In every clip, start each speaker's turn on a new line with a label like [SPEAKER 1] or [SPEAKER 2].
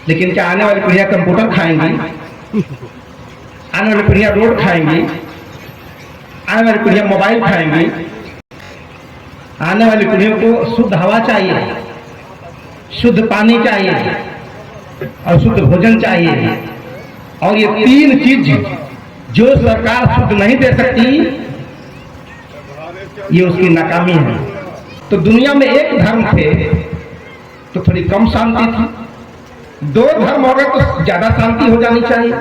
[SPEAKER 1] लेकिन क्या आने वाली पीढ़ियां कंप्यूटर खाएंगी, आने वाली पीढ़ियां रोड खाएंगी, आने वाली पीढ़ियां मोबाइल खाएंगी, आने वाली पीढ़ियों को शुद्ध हवा चाहिए, शुद्ध पानी चाहिए और शुद्ध भोजन चाहिए। और ये तीन चीज जो सरकार शुद्ध नहीं दे सकती, ये उसकी नाकामी है। तो दुनिया में एक धर्म थे तो थोड़ी कम शांति थी, दो धर्म हो गए तो ज्यादा शांति हो जानी चाहिए,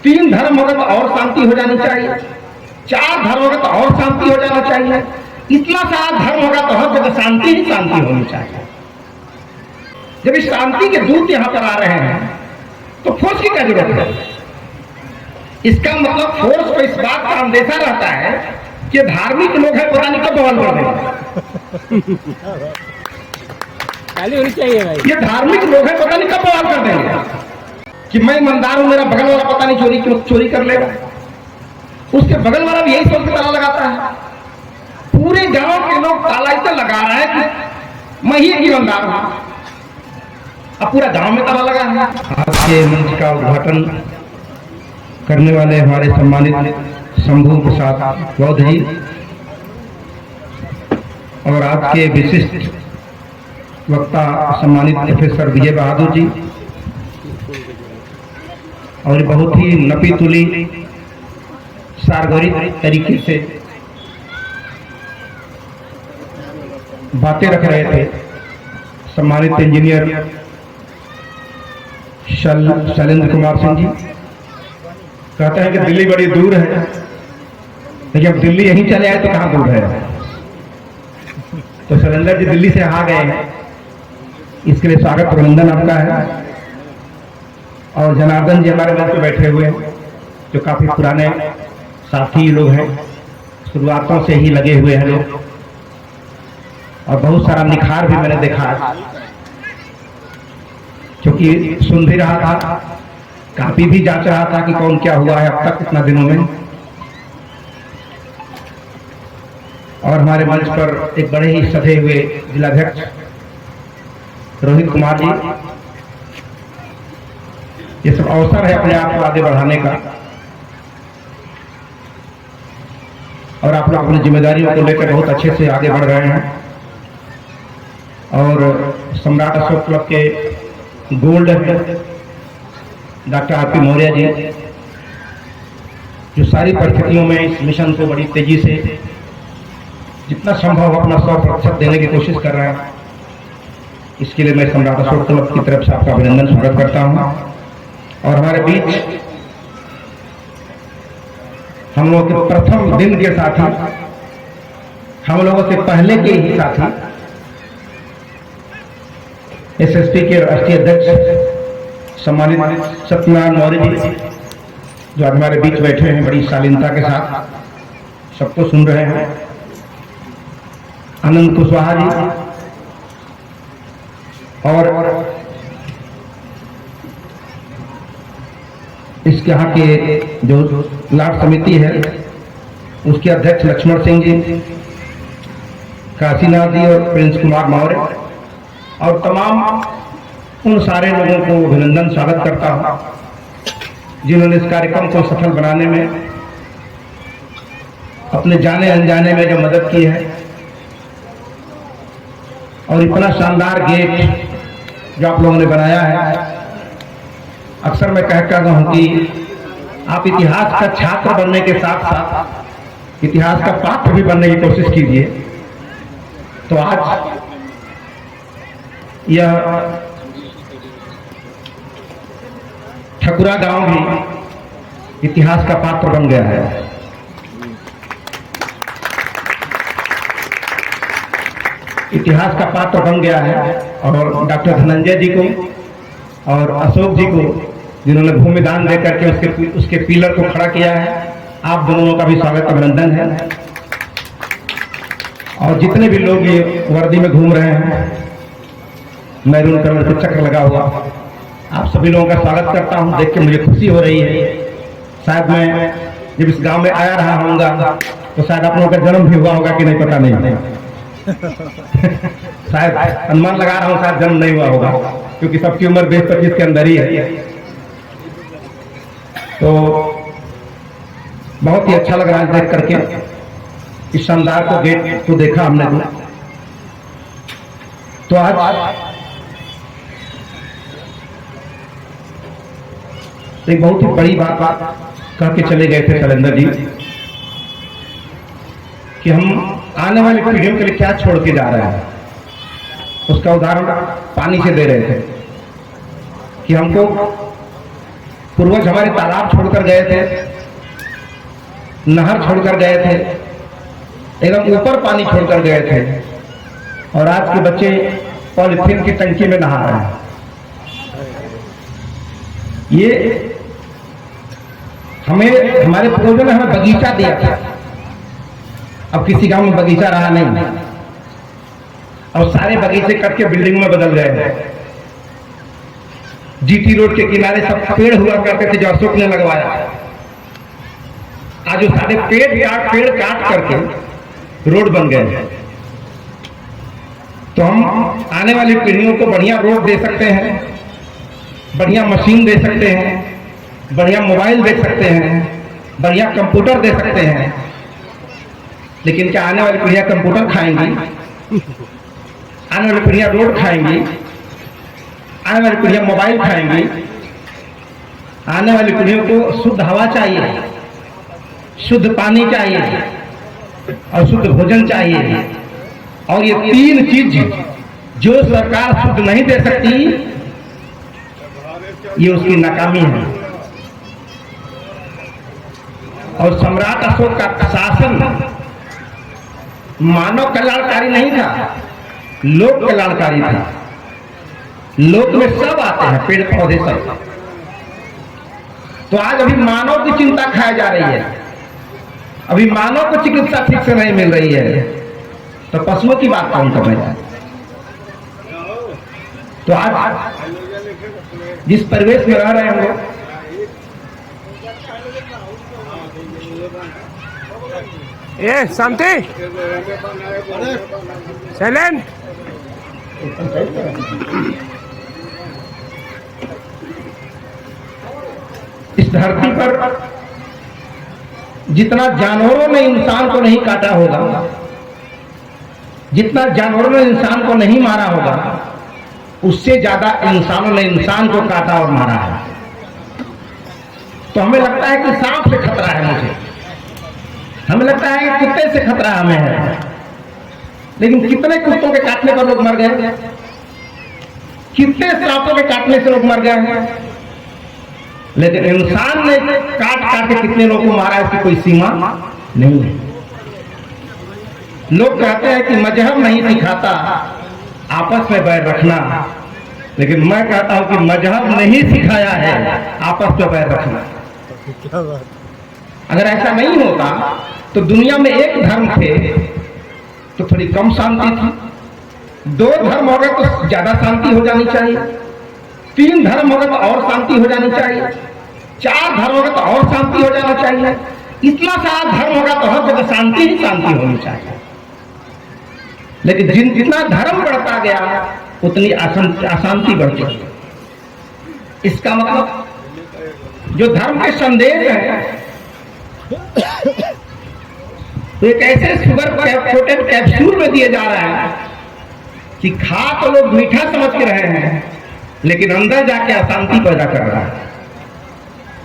[SPEAKER 1] तीन धर्म हो गए तो और शांति हो जानी चाहिए, चार धर्म हो गए तो और शांति हो जाना चाहिए, इतना सारा धर्म होगा तो हर जगह शांति ही शांति होनी चाहिए। जब इस शांति के दूत यहां पर आ रहे हैं तो फोर्स की क्या जरूरत है? इसका मतलब फोर्स को इस बात का अंदेशा रहता है कि धार्मिक लोग हैं, पता नहीं कब बवाल कर देंगे।
[SPEAKER 2] होनी चाहिए भाई।
[SPEAKER 1] ये धार्मिक लोग हैं, पता नहीं कब बवाल कर देंगे कि मैं ईमानदार हूं, मेरा बगल वाला पता नहीं चोरी कर लेगा। उसके बगल वाला भी यही सोच के ताला लगाता है। पूरे गांव के लोग ताला इसे लगा रहे हैं कि मैं ही एक ईमानदार हूं, अब पूरा गांव में ताला लगा है। आज के मंच का उद्घाटन करने वाले हमारे सम्मानित शंभू प्रसाद बौद्ध जी और आज के विशिष्ट वक्ता सम्मानित प्रोफेसर विजय बहादुर जी, और बहुत ही नपी तुली सारगर्भित तरीके से बातें रख रहे थे सम्मानित इंजीनियर शैलेंद्र कुमार सिंह जी। कहते हैं कि दिल्ली बड़ी दूर है, लेकिन अब दिल्ली यहीं चले आए तो कहां दूर है। तो शैलेंद्र जी दिल्ली से आ गए हैं, इसके लिए स्वागत अभिनंदन आपका है। और जनार्दन जी हमारे मंच पे बैठे हुए हैं, जो काफी पुराने साथी लोग हैं, शुरुआतों से ही लगे हुए हैं लोग, और बहुत सारा निखार भी मैंने देखा है, क्योंकि सुन भी रहा था, काफी भी जांच रहा था कि कौन क्या हुआ है अब तक इतना दिनों में। और हमारे मंच पर एक बड़े ही सधे हुए जिलाध्यक्ष रोहित कुमार जी, ये सब अवसर है अपने आप को आगे बढ़ाने का, और आप लोग अपनी जिम्मेदारियों को लेकर बहुत अच्छे से आगे बढ़ रहे हैं। और सम्राट अशोक क्लब के gold doctor RP Maurya ji, जो सारी परिस्थितियों में इस मिशन को बड़ी तेजी से जितना संभव अपना 100% देने की कोशिश कर रहे हैं, इसके लिए मैं सम्राट अशोक क्लब की तरफ से आपका अभिनंदन स्वागत करता हूं। और हमारे बीच हम लोगों के प्रथम दिन के साथी, हम लोगों से पहले के ही साथी एसएसपी के राष्ट्रीय अध्यक्ष सम्मानित सत्यनारायण मौर्य जी, जो हमारे बीच बैठे हैं बड़ी शालीनता के साथ सबको सुन रहे हैं। आनंद कुशवाहा जी, और इसके यहाँ के जो लाट समिति है उसके अध्यक्ष लक्ष्मण सिंह जी, काशीनाथ जी और प्रिंस कुमार मौर्य, और तमाम उन सारे लोगों को अभिनंदन स्वागत करता हूं जिन्होंने इस कार्यक्रम को सफल बनाने में अपने जाने अनजाने में जो मदद की है। और इतना शानदार गेट जो आप लोगों ने बनाया है, अक्सर मैं कहता हूं कि आप इतिहास का छात्र बनने के साथ साथ इतिहास का पात्र भी बनने की कोशिश कीजिए। तो आज यह ठकुरा गांव भी इतिहास का पात्र बन गया है। इतिहास का पात्र बन गया है। और डॉक्टर धनंजय जी को और अशोक जी को, जिन्होंने भूमिदान देकर के उसके पिलर को खड़ा किया है, आप दोनों का भी स्वागत अभिनंदन है। और जितने भी लोग ये वर्दी में घूम रहे हैं, मैरून कलर का चक्र लगा हुआ, आप सभी लोगों का स्वागत करता हूं। देख के मुझे खुशी हो रही है। शायद मैं जब इस गांव में आया रहा होऊंगा तो शायद आप लोगों का जन्म भी हुआ होगा कि नहीं पता नहीं, शायद अनुमान लगा रहा हूँ, शायद जन्म नहीं हुआ होगा, क्योंकि सबकी उम्र 20-25 के अंदर ही है। तो बहुत ही अच्छा लग रहा है देख करके इस शानदार को गेट को देखा हमने तो आज एक बहुत ही बड़ी बात कह के चले गए थे शैलेंद्र जी कि हम आने वाली पीढ़ियों के लिए क्या छोड़ के जा रहे हैं। उसका उदाहरण पानी से दे रहे थे कि हमको पूर्वज हमारे तालाब छोड़कर गए थे, नहर छोड़कर गए थे, एकदम ऊपर पानी छोड़कर गए थे, और आज के बच्चे पॉलिथीन की टंकी में नहा रहे हैं। ये हमारे पूर्वजों ने हमें बगीचा दिया था, अब किसी गांव में बगीचा रहा नहीं, और सारे बगीचे कट के बिल्डिंग में बदल गए हैं। जीटी रोड के किनारे सब पेड़ हुआ करते थे जो अशोक ने लगवाया, आज वो सारे पेड़ काट करके रोड बन गए। तो हम आने वाली पीढ़ियों को बढ़िया रोड दे सकते हैं, बढ़िया मशीन दे सकते हैं, बढ़िया मोबाइल दे सकते हैं, बढ़िया कंप्यूटर दे सकते हैं, लेकिन क्या आने वाली पीढ़ियां कंप्यूटर खाएंगी? आने वाली पीढ़ियां रोड खाएंगी? आने वाली पीढ़ियां मोबाइल खाएंगी? आने वाली पीढ़ियों को शुद्ध हवा चाहिए, शुद्ध पानी चाहिए और शुद्ध भोजन चाहिए, और ये तीन चीज जो सरकार शुद्ध नहीं दे सकती, ये उसकी नाकामी है। और सम्राट अशोक का शासन मानव कल्याणकारी नहीं था, लोक कल्याणकारी था। लोक में सब आते हैं, पेड़ पौधे सब। तो आज अभी मानव की चिंता खाई जा रही है, अभी मानव को चिकित्सा ठीक से नहीं मिल रही है, तो पशुओं की बात कौन कर रहा है? तो आज जिस परिवेश में रह रहे हैं हम लोग,
[SPEAKER 2] ये शांति साइलेंट,
[SPEAKER 1] इस धरती पर जितना जानवरों ने इंसान को नहीं काटा होगा, जितना जानवरों ने इंसान को नहीं मारा होगा, उससे ज्यादा इंसानों ने इंसान को काटा और मारा है। तो हमें लगता है कि सांप से खतरा है, मुझे हमें लगता है कि कुत्ते से खतरा हमें है, लेकिन कितने कुत्तों के काटने पर लोग मर गए, कितने सांपों के काटने से लोग मर गए हैं, लेकिन इंसान ने काट काट के कितने लोगों को मारा, इसकी कोई सीमा नहीं है। लोग कहते हैं कि मजहब नहीं सिखाता आपस में बैर रखना, लेकिन मैं कहता हूं कि मजहब नहीं सिखाया है आपस में बैर रखना। अगर ऐसा नहीं होता तो दुनिया में एक धर्म थे तो थोड़ी कम शांति थी, दो धर्म हो गए तो ज्यादा शांति हो जानी चाहिए, तीन धर्म हो गए तो और शांति हो जानी चाहिए, चार धर्म हो गए तो और शांति हो जाना चाहिए, इतना सारा धर्म होगा तो हर जगह शांति ही शांति होनी चाहिए। लेकिन जितना धर्म बढ़ता गया उतनी अशांति बढ़ती गई। इसका मतलब जो धर्म के संदेश है तो एक ऐसे शुगर कोटेड कैप्सूल में दिए जा रहे हैं कि खा तो लोग मीठा समझ के रहे हैं, लेकिन अंदर जाके अशांति पैदा कर रहा है।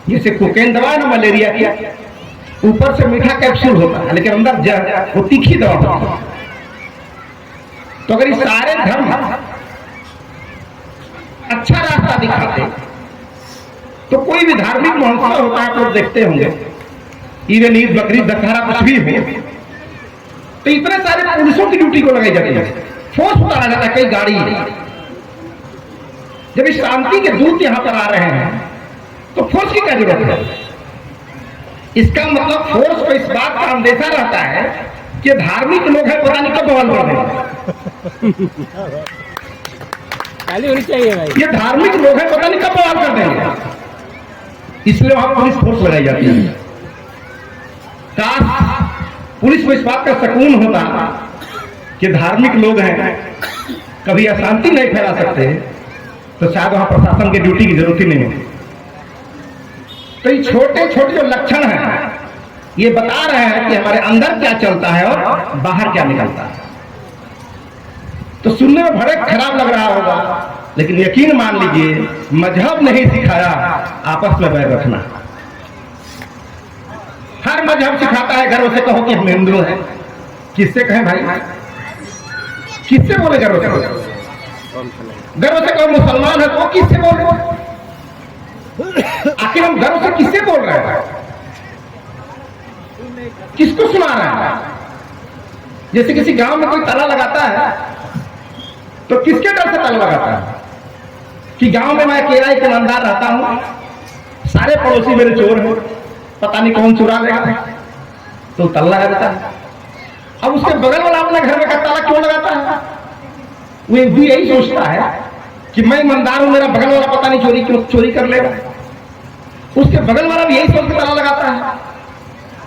[SPEAKER 1] जैसे कोकेन दवा है ना मलेरिया की, ऊपर से मीठा कैप्सूल होता है लेकिन अंदर वो तीखी दवा होती है। तो अगर ये सारे धर्म अच्छा रास्ता दिखाते तो कोई भी धार्मिक महोत्सव होता है, आप लोग देखते होंगे, ईद ईद बकरीद दशहरा कुछ भी हो, तो इतने सारे पुलिसों की ड्यूटी को लगाई जाती है, फोर्स उतारा जाता है, कई गाड़ी। जब इस शांति के दूत यहां पर आ रहे हैं तो फोर्स की क्या जरूरत है? इसका मतलब फोर्स को इस बात का अंदेशा रहता है कि धार्मिक लोग हैं, पता नहीं कब बवाल कर देंगे,
[SPEAKER 2] होनी चाहिए भाई।
[SPEAKER 1] ये धार्मिक लोग हैं, पता नहीं कब बवाल कर देंगे, इसलिए वहां पुलिस फोर्स लगाई जाती है। काश पुलिस को इस बात का सुकून होता कि धार्मिक लोग हैं, कभी अशांति नहीं फैला सकते, तो शायद वहां प्रशासन की ड्यूटी की जरूरत ही नहीं होती। तो ये छोटे छोटे जो लक्षण हैं ये बता रहे हैं कि हमारे अंदर क्या चलता है और बाहर क्या निकलता है। तो सुनने में बड़े खराब लग रहा होगा, लेकिन यकीन मान लीजिए मजहब नहीं सिखाया आपस में बैर रखना। हर मजहब सिखाता है गर्व से कहो कि हम हिंदू हैं। किससे कहें भाई? किससे बोले गर्व से? गर्व से कहो मुसलमान है तो किससे बोल रहे? आखिर हम गर्व से किससे बोल रहे हैं? किसको सुना रहे हैं? जैसे किसी गांव में कोई ताला लगाता है तो किसके डर से ताला लगाता है? कि गांव में मैं अकेला एक ईमानदार रहता हूं, सारे पड़ोसी मेरे चोर हैं, पता नहीं कौन चुरा लेगा, तो ताला लगा देता है। अब उसके बगल वाला अपने घर में का ताला क्यों लगाता है? वो भी यही सोचता है कि मैं ईमानदार हूं, मेरा बगल वाला पता नहीं चोरी कर लेगा। उसके बगल वाला भी यही सोच के ताला लगाता है।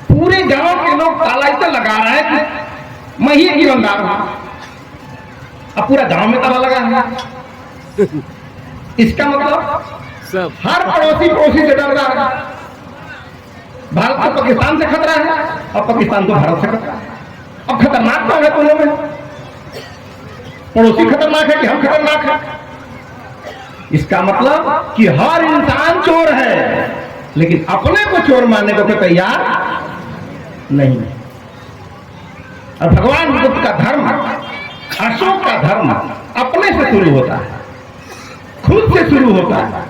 [SPEAKER 1] पूरे गांव के लोग ताला इसे लगा रहे हैं कि मैं ही एक ईमानदार हूं, अब पूरा गांव में ताला लगा है। इसका मतलब हर पड़ोसी से डर रहा है। भारत को पाकिस्तान से खतरा है और पाकिस्तान को भारत से खतरा है। अब खतरनाक कौन है दोनों में? पड़ोसी खतरनाक है कि हम खतरनाक है? इसका मतलब कि हर इंसान चोर है, लेकिन अपने को चोर मानने को तैयार नहीं। और भगवान बुद्ध का धर्म, अशोक का धर्म अपने से शुरू होता है, खुद से शुरू होता है।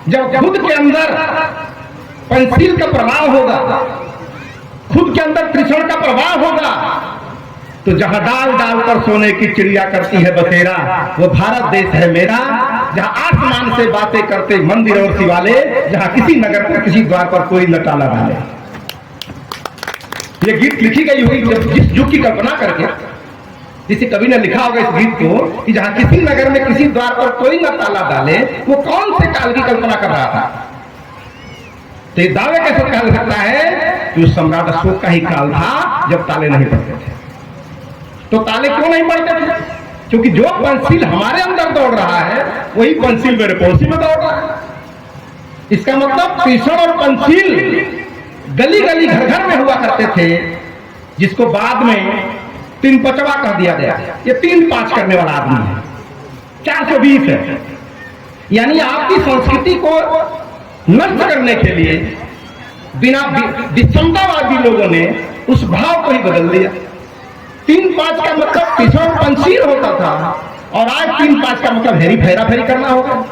[SPEAKER 1] जब खुद के अंदर पंचशील का प्रभाव होगा, खुद के अंदर त्रिशण का प्रभाव होगा, तो जहां डाल डाल कर सोने की चिड़िया करती है बसेरा, वो भारत देश है मेरा। जहां आसमान से बातें करते मंदिर और शिवालय, जहां किसी नगर पर किसी द्वार पर कोई न ताला डाले। ये गीत लिखी गई हुई जब जिस युग की कल्पना करके, जिसे कवि ने लिखा होगा इस गीत को, कि जहां किसी नगर में किसी द्वार पर कोई न ताला डाले, वो कौन से काल की कल्पना कर रहा था? तो ये दावे कैसे कहा जा सकता है कि उस सम्राट अशोक का ही काल था जब ताले नहीं पड़ते थे। तो ताले क्यों नहीं पड़ते थे? क्योंकि जो पंचशील हमारे अंदर दौड़ रहा है वही पंचशील मेरे पड़ोसी में दौड़ रहा है। इसका मतलब त्रिशण और पंचशील गली गली घर घर में हुआ करते थे, जिसको बाद में 3-5वां कह दिया गया। ये 3-5 करने वाला आदमी है, 420 है। यानी आपकी संस्कृति को नष्ट करने के लिए बिना विषमतावादी लोगों ने उस भाव को ही बदल दिया। 3-5 का मतलब त्रिशण पंचशील होता था, और आज 3-5 का मतलब हेरी फेरा फेरी करना होगा।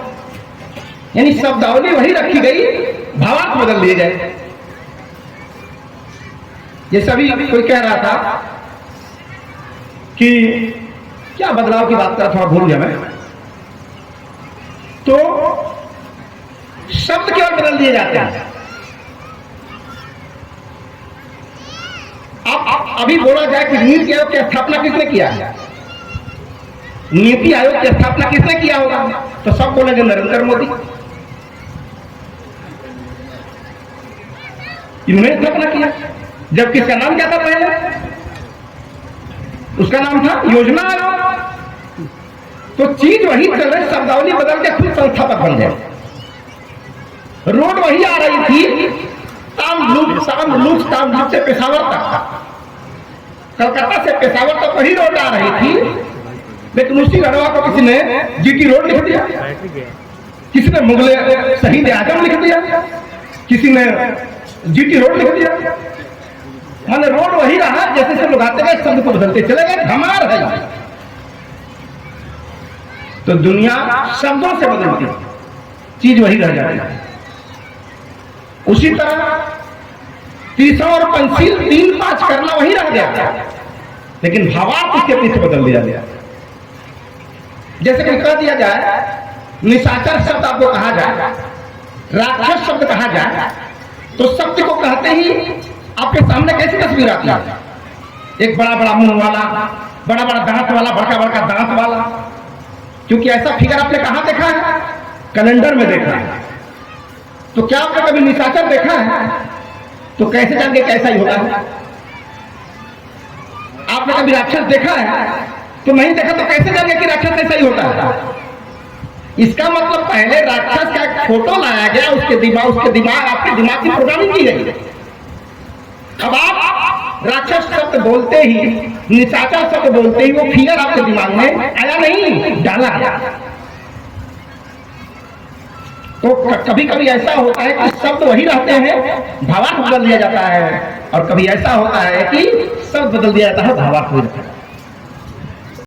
[SPEAKER 1] यानी शब्दावली वही रखी गई, भावार्थ बदल लिए गए। ये सभी कोई कह रहा था कि क्या बदलाव की बात कर, थोड़ा भूल गया मैं। तो शब्द केवल बदल दिए जाते हैं। अब अभी बोला जाए कि नीति आयोग की स्थापना किसने किया है? नीति आयोग की स्थापना किसने किया होगा? तो सब बोलेंगे नरेंद्र मोदी। इन्होंने स्थापना किया। जबकि इसका नाम क्या था पहले? उसका नाम था योजना आयोग। तो चीज वही चल रही, शब्दावली बदल के खुद संस्थापक बन गए। रोड वही आ रही थी, तामलुक से पेशावर तक, कलकत्ता से पेशावर तक वही रोड आ रही थी, लेकिन उसी रड़वा को किसी ने जीटी रोड लिख दिया, किसी ने मुगले शहीद आजम लिख दिया, किसी ने जीटी रोड लिख दिया। माने रोड वही रहा, जैसे से लोग आते गए शब्द को बदलते चले गए। धमार है। तो दुनिया शब्दों से बदलती, चीज वही रह जाती है। उसी तरह तीसरा और पंचशील 3-5 करना वही रह गया, लेकिन भावार्थ इसके पीछे बदल दिया गया। जैसे कि कह दिया जाए, निशाचर शब्द आपको कहा जाए, राक्षस शब्द कहा जाए, तो शब्द को कहते ही आपके सामने कैसी तस्वीर आती है? एक बड़ा बड़ा मुंह वाला, बड़ा बड़ा दांत वाला, बड़का बड़का दांत वाला। क्योंकि ऐसा फिगर आपने कहां देखा है? कैलेंडर में देखा है। तो क्या आपने कभी निशाचर देखा है? तो कैसे जान के कैसा ही होता है? आपने कभी राक्षस देखा है? तो नहीं देखा तो कैसे जाने कि राक्षस ऐसा ही होता है? इसका मतलब पहले राक्षस का एक फोटो लाया गया, उसके दिमाग आपके दिमाग की प्रोग्रामिंग की गई। अब आप राक्षस शब्द बोलते ही, निशाचर शब्द बोलते ही वो फिगर आपके दिमाग में आया नहीं, डाला गया। तो कभी कभी ऐसा होता है कि शब्द वही रहते हैं, भावार्थ बदल दिया जाता है, और कभी ऐसा होता है कि शब्द बदल दिया जाता है, भावार्थ बदल जाता है।